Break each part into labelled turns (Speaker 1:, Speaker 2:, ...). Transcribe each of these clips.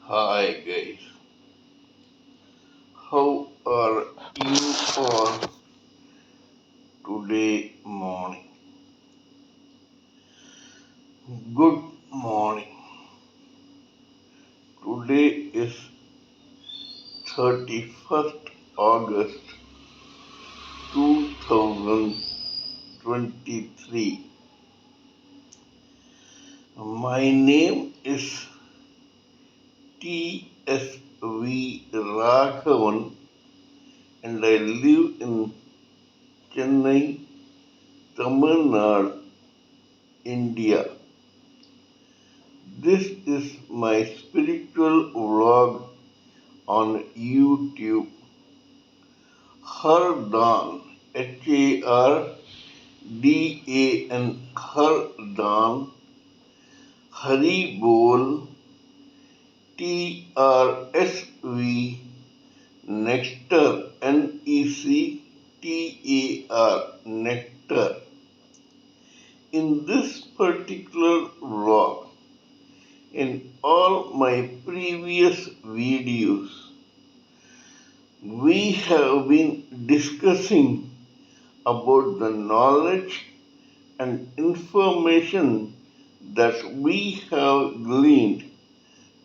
Speaker 1: Hi guys, how are you all today morning? Good morning. Today is 31st August 2023. My name is T.S.V. Raghavan and I live in Chennai, Tamil Nadu, India. This is my spiritual vlog on YouTube. Hardan, Hardan, Hardan, Haribol, TRSV, Nectar, NECTAR, Nectar. In this particular vlog, in all my previous videos, we have been discussing about the knowledge and information that we have gleaned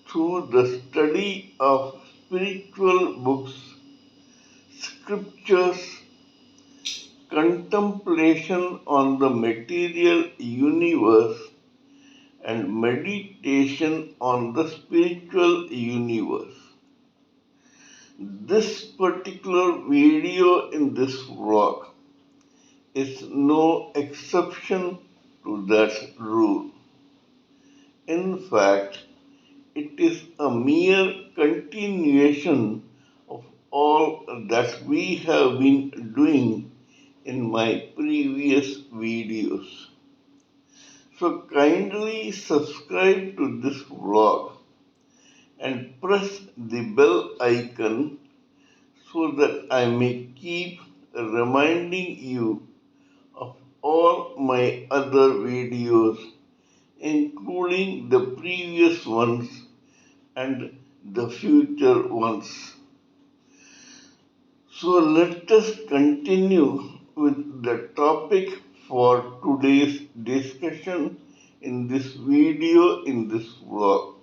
Speaker 1: through the study of spiritual books, scriptures, contemplation on the material universe, and meditation on the spiritual universe. This particular video in this vlog is no exception to that rule. In fact, it is a mere continuation of all that we have been doing in my previous videos. So kindly subscribe to this vlog and press the bell icon so that I may keep reminding you of all my other videos, including the previous ones and the future ones. So let us continue with the topic for today's discussion in this video, in this vlog.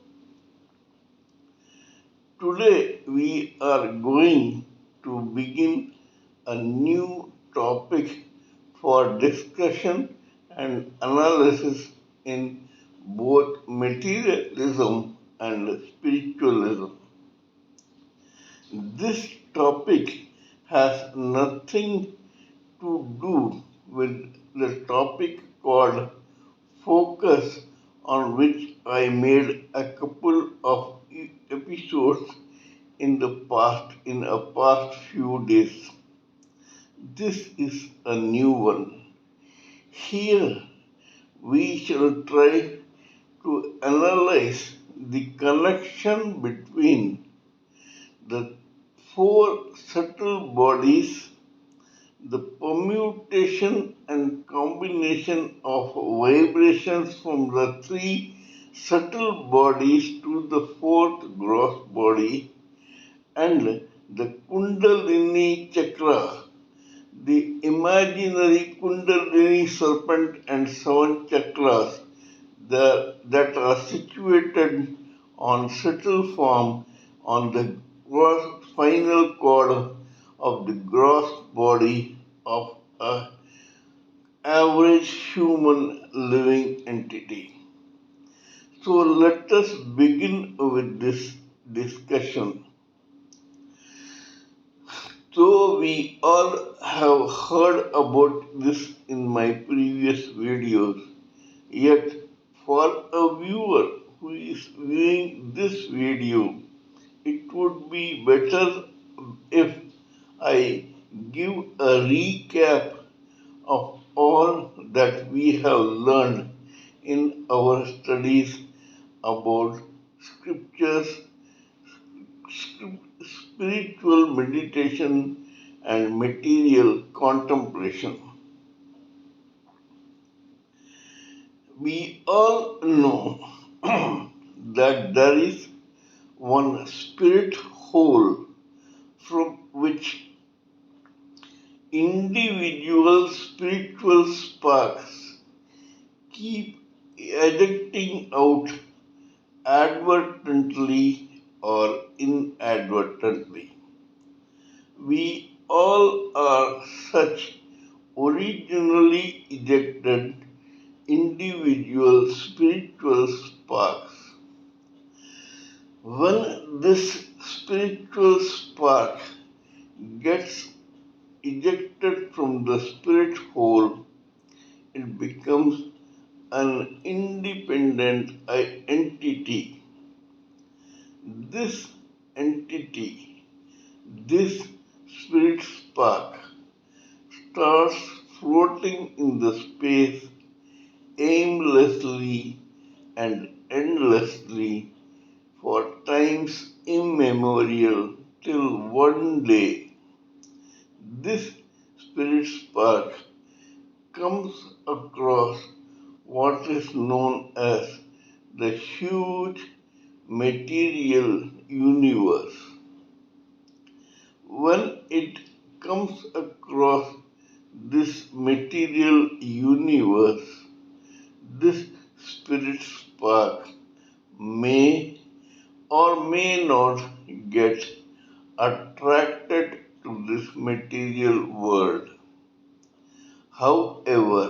Speaker 1: Today we are going to begin a new topic for discussion and analysis in both materialism and spiritualism. This topic has nothing to do with the topic called focus, on which I made a couple of episodes in a past few days. This is a new one. Here we shall try to analyze the connection between the four subtle bodies, the permutation and combination of vibrations from the three subtle bodies to the fourth gross body, and the Kundalini chakra, the imaginary Kundalini serpent and seven chakras that are situated on subtle form on the spinal cord of the gross body of an average human living entity. So let us begin with this discussion. Though we all have heard about this in my previous videos, yet for a viewer who is viewing this video, it would be better if I give a recap of all that we have learned in our studies about scriptures, spiritual meditation, and material contemplation. We all know that there is one spirit whole from which individual spiritual sparks keep ejecting out advertently or inadvertently. We all are such originally ejected individual spiritual sparks. When this spiritual spark gets ejected from the spirit whole, it becomes an independent entity. This entity, this spirit spark, starts floating in the space aimlessly and endlessly for times immemorial till one day this spirit spark comes across what is known as the huge material universe. When it comes across this material universe, this spirit spark may or may not get attracted to this material world. However,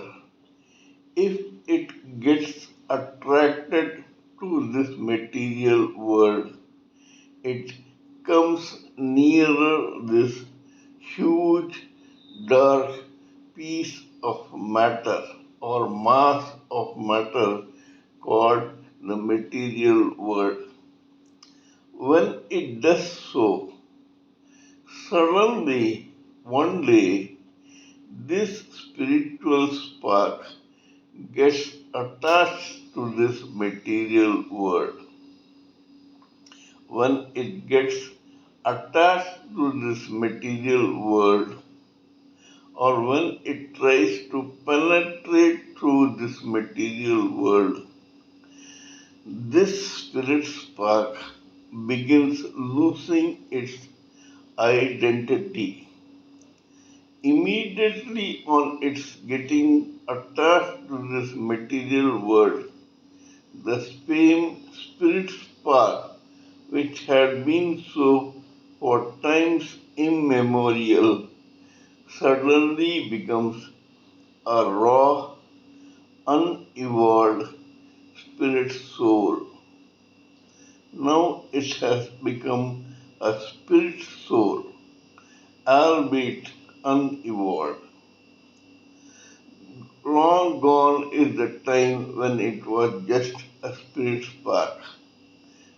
Speaker 1: if it gets attracted to this material world, it comes nearer this huge dark piece of matter or mass of matter called the material world. When it does so, suddenly one day this spiritual spark gets attached to this material world. When it gets attached to this material world, or when it tries to penetrate through this material world, this spirit spark begins losing its identity. Immediately on its getting attached to this material world, the same spirit spark, which had been so for times immemorial, suddenly becomes a raw, unevolved spirit soul. Now it has become a spirit soul, albeit unevolved. Long gone is the time when it was just a spirit spark.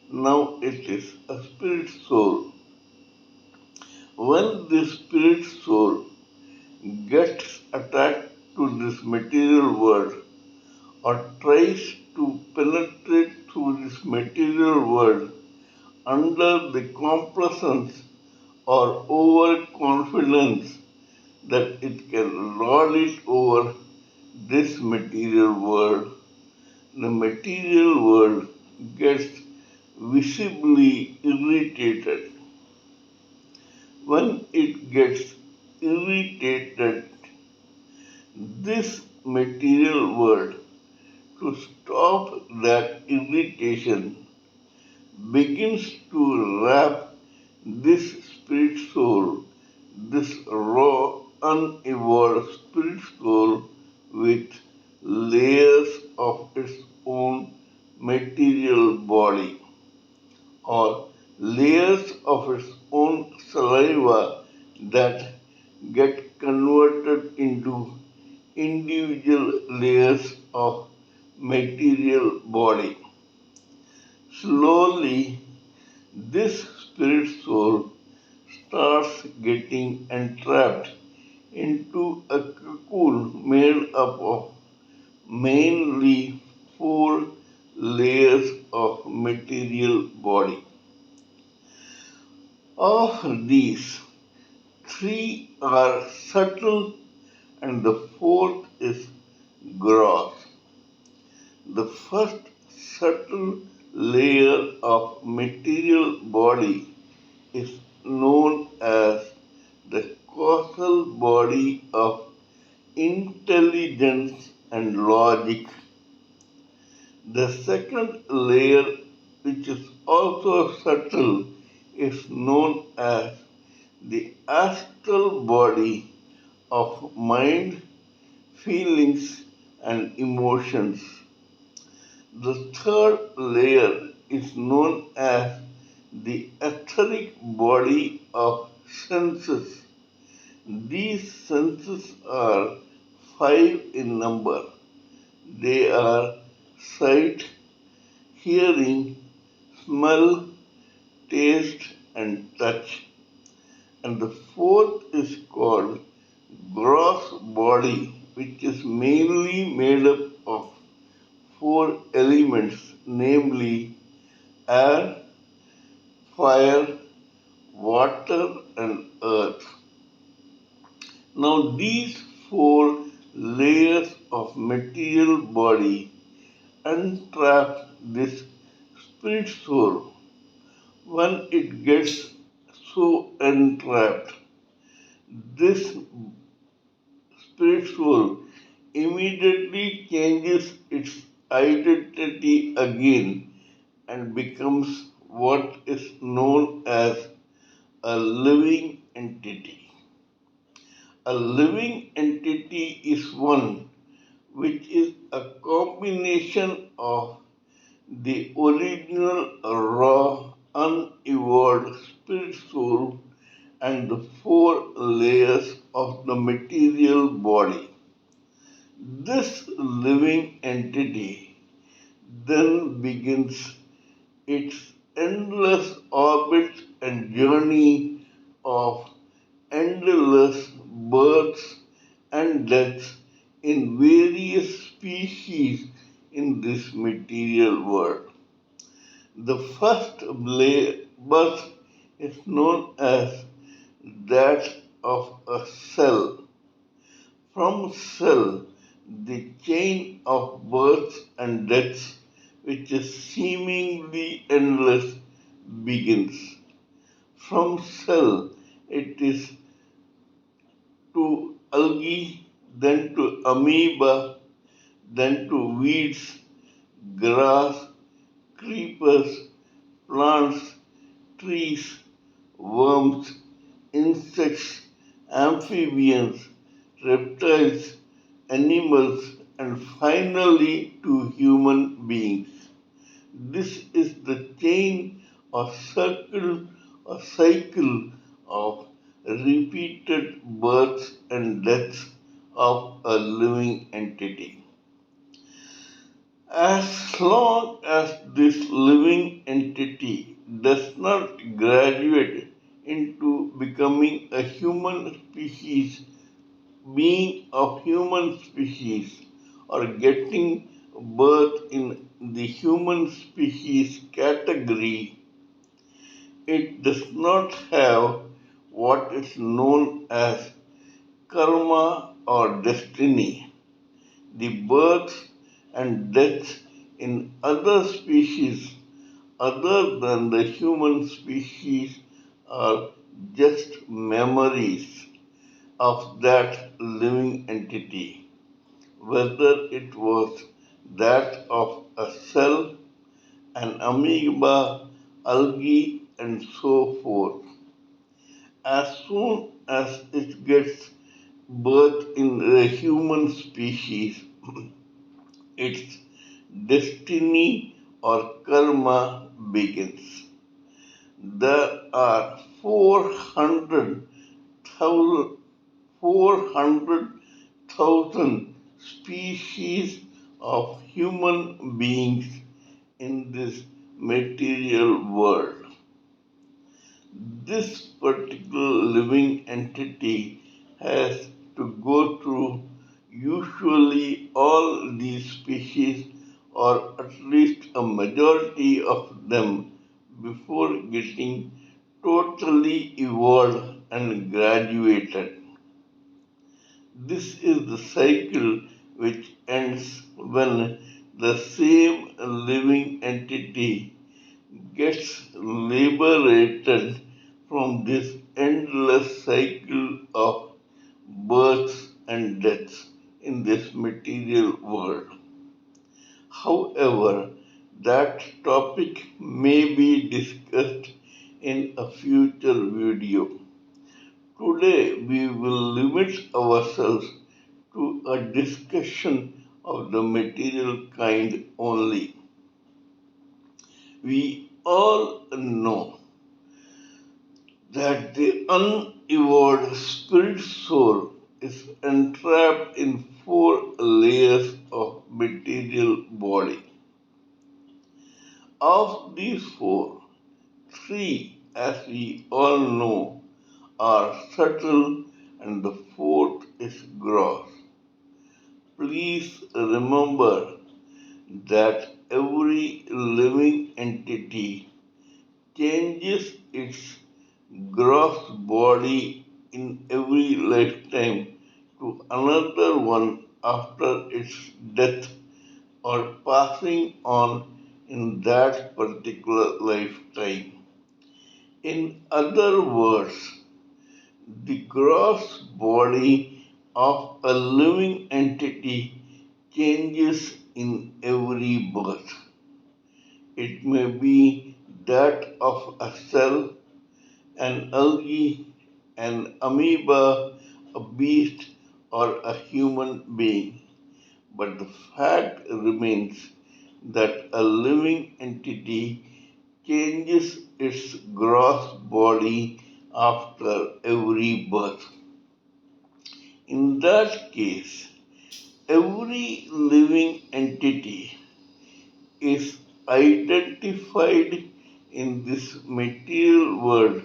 Speaker 1: Now it is a spirit soul. When this spirit soul gets attached to this material world or tries to penetrate through this material world under the complacence or overconfidence that it can lord it over this material world, the material world gets visibly irritated. When it gets irritated, this material world, to stop that irritation, begins to wrap this spirit soul, this raw, unevolved spirit soul, with layers of its own material body or layers of its own saliva that get converted into individual layers of material body. Slowly, this spirit soul starts getting entrapped into a cocoon made up of mainly four layers of material body. Of these, three are subtle and the fourth is gross. The first subtle layer of material body is known as the causal body of intelligence and logic. The second layer, which is also subtle, is known as the astral body of mind, feelings, and emotions. The third layer is known as the etheric body of senses. These senses are five in number. They are sight, hearing, smell, taste, and touch. And the fourth is called gross body, which is mainly made up of four elements, namely air, fire, water, and earth. Now, these four layers of material body entrap this spirit soul. When it gets so entrapped, this spirit soul immediately changes its identity again and becomes what is known as a living entity. A living entity is one which is a combination of the original raw, unevolved spirit soul and the four layers of the material body. This living entity then begins its endless orbit and journey of endless births and deaths in various species in this material world. The first birth is known as that of a cell. From cell, the chain of births and deaths, which is seemingly endless, begins. From cell, it is to algae, then to amoeba, then to weeds, grass, creepers, plants, trees, worms, insects, amphibians, reptiles, animals, and finally to human beings. This is the chain or cycle of repeated births and deaths of a living entity. As long as this living entity does not graduate into becoming a human species, being of human species, or getting birth in the human species category, it does not have what is known as karma or destiny. The births and deaths in other species other than the human species are just memories of that living entity, whether it was that of a cell, an amoeba, algae, and so forth. As soon as it gets birth in the human species, its destiny or karma begins. There are 400,000 species of human beings in this material world. This particular living entity has to go through usually all these species or at least a majority of them before getting totally evolved and graduated. This is the cycle which ends when the same living entity gets liberated from this endless cycle of births and deaths in this material world. However, that topic may be discussed in a future video. Today, we will limit ourselves to a discussion of the material kind only. We all know that the unevolved spirit soul is entrapped in four layers of material body. Of these four, three, as we all know, are subtle and the fourth is gross. Please remember that every living entity changes its gross body in every lifetime to another one after its death or passing on in that particular lifetime. In other words, the gross body of a living entity changes in every birth. It may be that of a cell, an algae, an amoeba, a beast, or a human being. But the fact remains that a living entity changes its gross body after every birth. In that case, every living entity is identified in this material world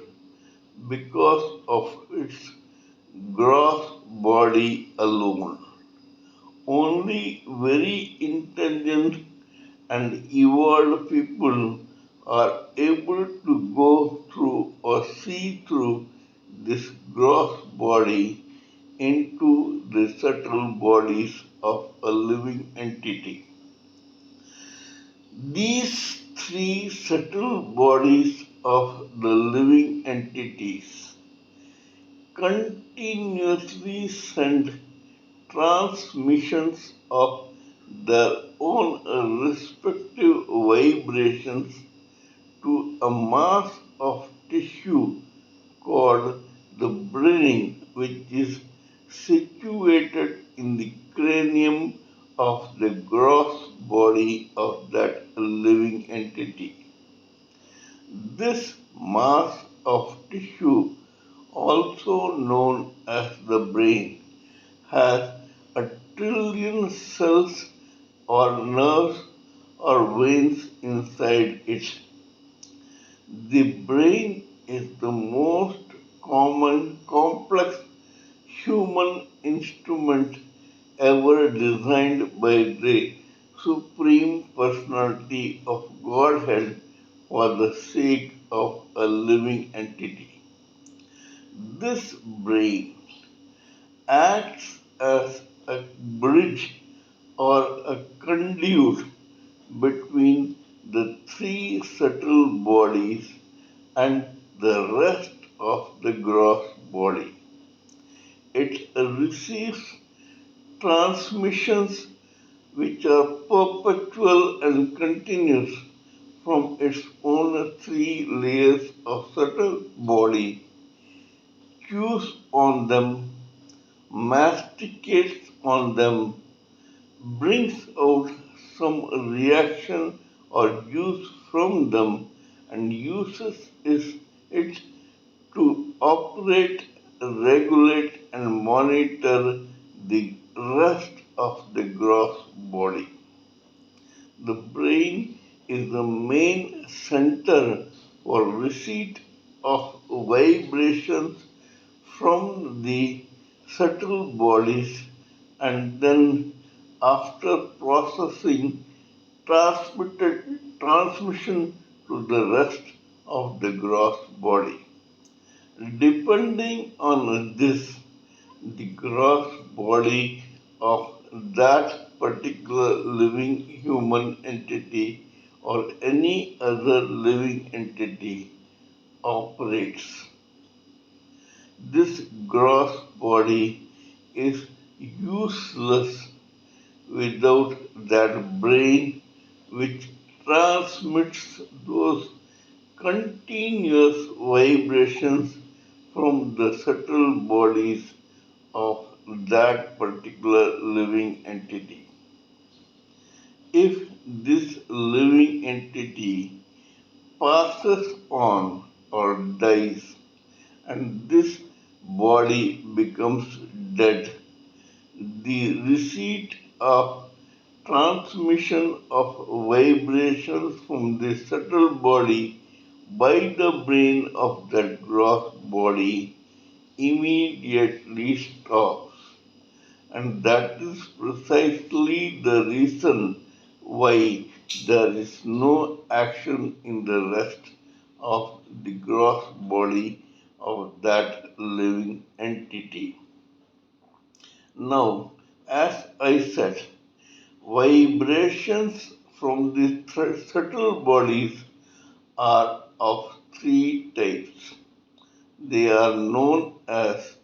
Speaker 1: because of its gross body alone. Only very intelligent and evolved people are able to go through or see through this gross body into the subtle bodies of a living entity. These three subtle bodies of the living entities continuously send transmissions of their own respective vibrations to a mass of tissue called the brain, which is situated in the cranium of the gross body of that living entity. This mass of tissue, also known as the brain, has a trillion cells or nerves or veins inside it. The brain is the most common complex human instrument ever designed by the Supreme Personality of Godhead for the sake of a living entity. This brain acts as a bridge or a conduit between the three subtle bodies and the rest of the gross body. It receives transmissions which are perpetual and continuous from its own three layers of subtle body, chews on them, masticates on them, brings out some reaction or juice from them, and uses it to operate, regulate, and monitor the rest of the gross body. The brain is the main center for receipt of vibrations from the subtle bodies and then after processing transmission to the rest of the gross body. Depending on this, the gross body of that particular living human entity or any other living entity operates. This gross body is useless without that brain which transmits those continuous vibrations from the subtle bodies of that particular living entity. If this living entity passes on or dies and this body becomes dead, the receipt of transmission of vibrations from the subtle body by the brain of that gross body immediately stops. And that is precisely the reason why there is no action in the rest of the gross body of that living entity. Now, as I said, vibrations from the subtle bodies are of three types. They are known as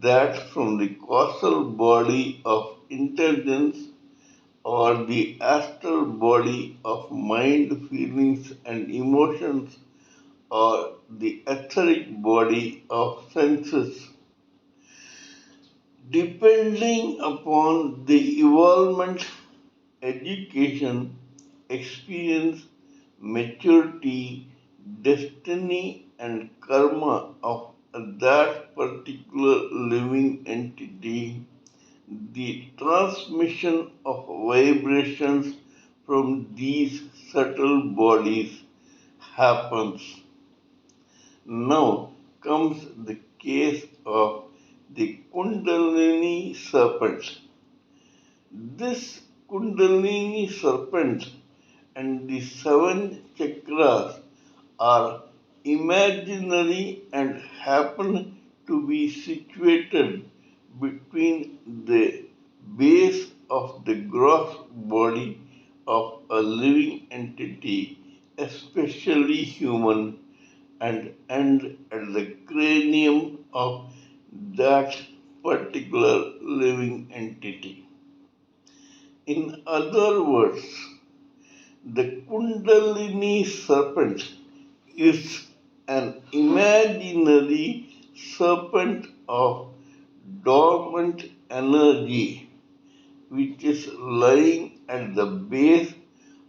Speaker 1: that from the causal body of intelligence or the astral body of mind, feelings, and emotions or the etheric body of senses. Depending upon the evolvement, education, experience, maturity, destiny, and karma of that particular living entity, the transmission of vibrations from these subtle bodies happens. Now comes the case of the Kundalini serpent. This Kundalini serpent and the seven chakras are imaginary and happen to be situated between the base of the gross body of a living entity, especially human, and end at the cranium of that particular living entity. In other words, the Kundalini serpent is an imaginary serpent of dormant energy which is lying at the base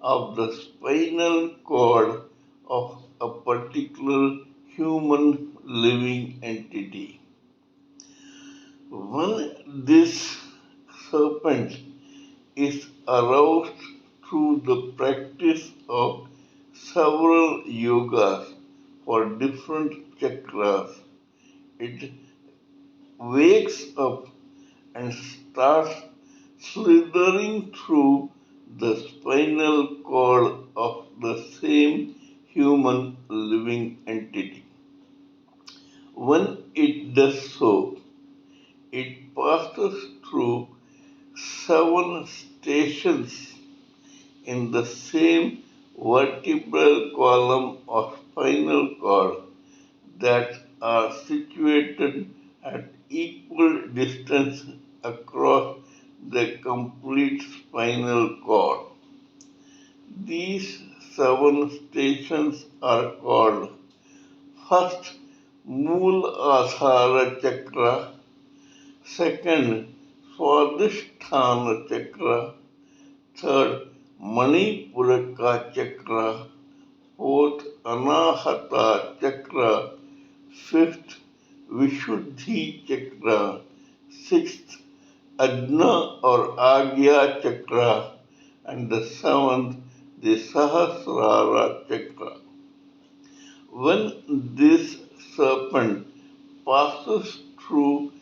Speaker 1: of the spinal cord of a particular human living entity. When this serpent is aroused through the practice of several yogas for different chakras, it wakes up and starts slithering through the spinal cord of the same human living entity. When it does so, it passes through seven stations in the same vertebral column or spinal cord that are situated at equal distance across the complete spinal cord. These seven stations are called first Mooladhara Chakra, second Swadhisthana Chakra, third Manipuraka Chakra, fourth Anahata Chakra, fifth Vishuddhi Chakra, sixth Ajna or Agya Chakra, and the seventh the Sahasrara Chakra. When this serpent passes through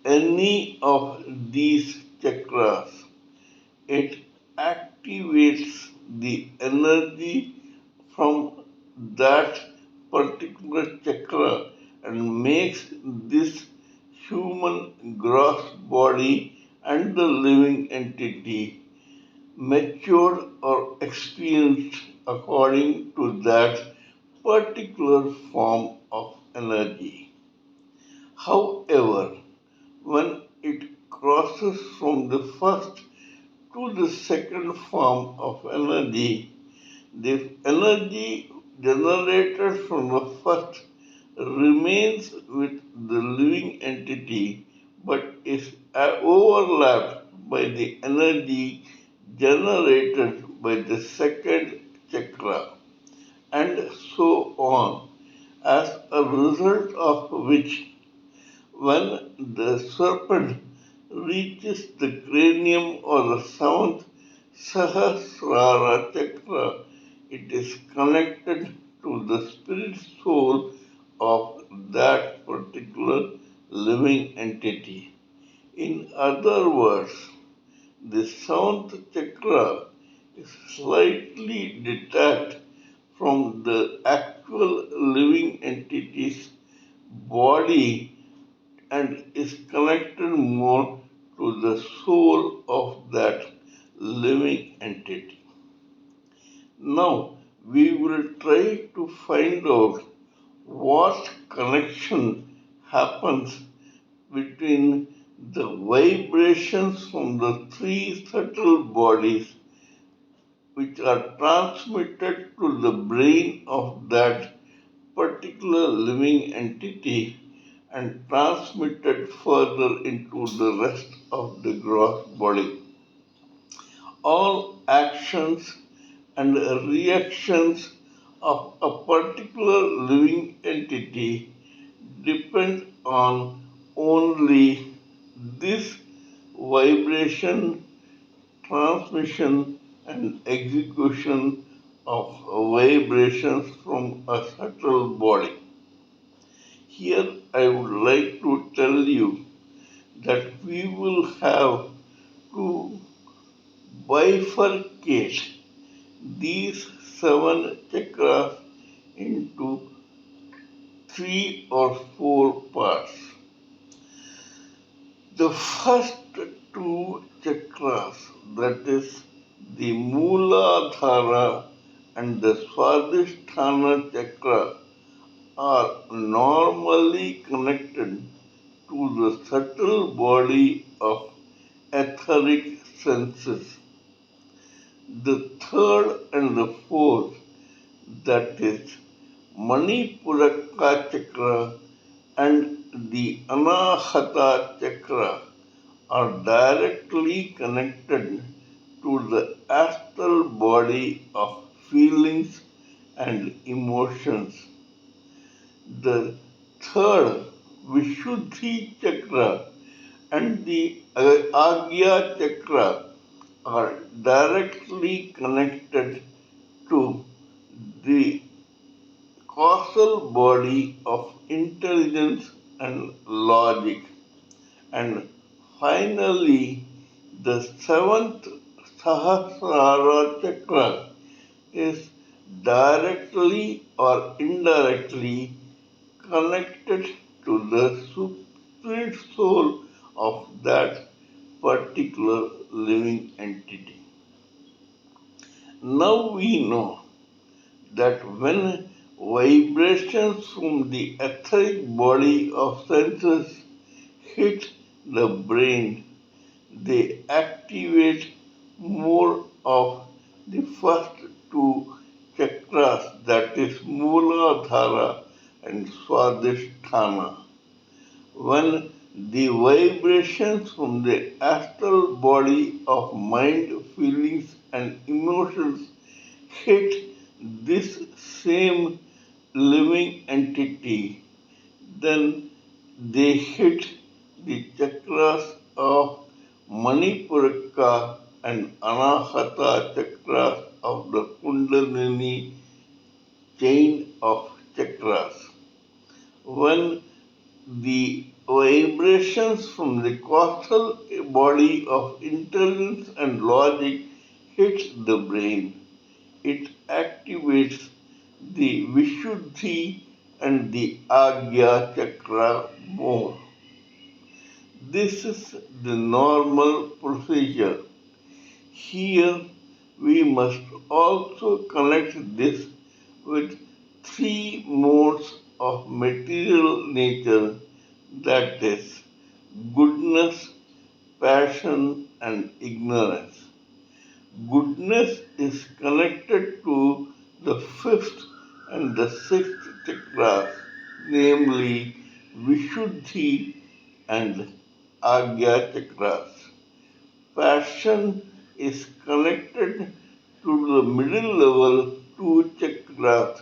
Speaker 1: any of these chakras, it activates the energy from that particular chakra and makes this human gross body and the living entity matured or experienced according to that particular form of energy. However, when it crosses from the first to the second form of energy, the energy generated from the first remains with the living entity but is overlapped by the energy generated by the second chakra, and so on, as a result of which, when the serpent reaches the cranium or the seventh Sahasrara chakra, it is connected to the spirit soul of that particular living entity. In other words, the seventh chakra is slightly detached from the actual living entity's body and is connected more to the soul of that living entity. Now, we will try to find out what connection happens between the vibrations from the three subtle bodies which are transmitted to the brain of that particular living entity and transmitted further into the rest of the gross body. All actions and reactions of a particular living entity depend on only this vibration, transmission, and execution of vibrations from a subtle body. Here I would like to tell you that we will have to bifurcate these seven chakras into three or four parts. The first two chakras, that is the Mooladhara and the Swadhisthana chakra, are normally connected to the subtle body of etheric senses. The third and the fourth, that is Manipuraka chakra and the Anahata chakra, are directly connected to the astral body of feelings and emotions. The third, Vishuddhi chakra, and the Agya chakra are directly connected to the causal body of intelligence and logic. And finally, the seventh Sahasrara chakra is directly or indirectly connected to the spirit soul of that particular living entity. Now we know that when vibrations from the etheric body of senses hit the brain, they activate more of the first two chakras, that is Mooladhara and Swadhisthana. When the vibrations from the astral body of mind, feelings, and emotions hit this same living entity, then they hit the chakras of Manipuraka and Anahata chakras of the Kundalini chain of chakras. When the vibrations from the causal body of intelligence and logic hit the brain, it activates the Vishuddhi and the Agya chakra more. This is the normal procedure. Here we must also connect this with three modes of material nature, that is, goodness, passion, and ignorance. Goodness is connected to the fifth and the sixth chakras, namely Vishuddhi and Agya chakras. Passion is connected to the middle level two chakras,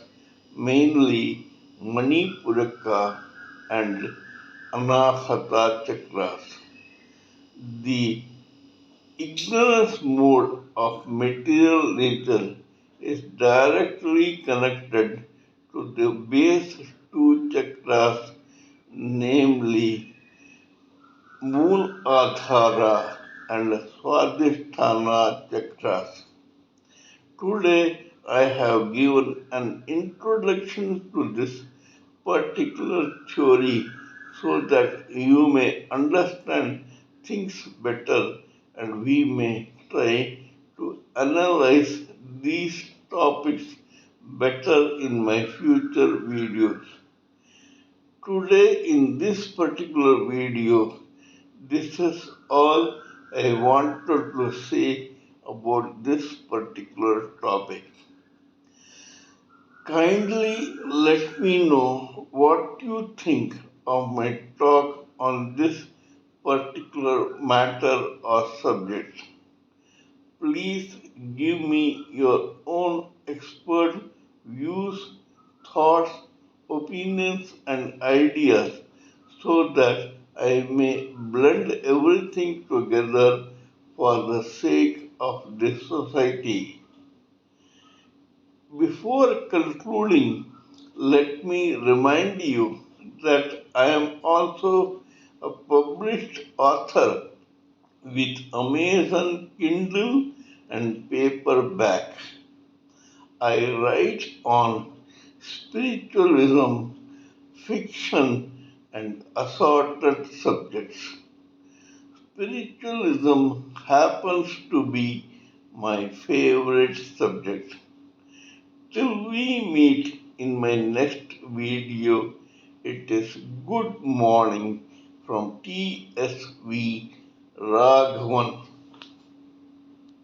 Speaker 1: mainly Manipuraka and Anahata chakras. The ignorance mode of material nature is directly connected to the base two chakras, namely Moonadhara and Swadhisthana chakras. Today I have given an introduction to this particular theory so that you may understand things better and we may try to analyze these topics better in my future videos. Today in this particular video, this is all I wanted to say about this particular topic. Kindly let me know what you think of my talk on this particular matter or subject. Please give me your own expert views, thoughts, opinions, and ideas so that I may blend everything together for the sake of this society. Before concluding, let me remind you that I am also a published author with Amazon Kindle and paperback. I write on spiritualism, fiction, and assorted subjects. Spiritualism happens to be my favorite subject. Till we meet in my next video, it is good morning from TSV Raghavan.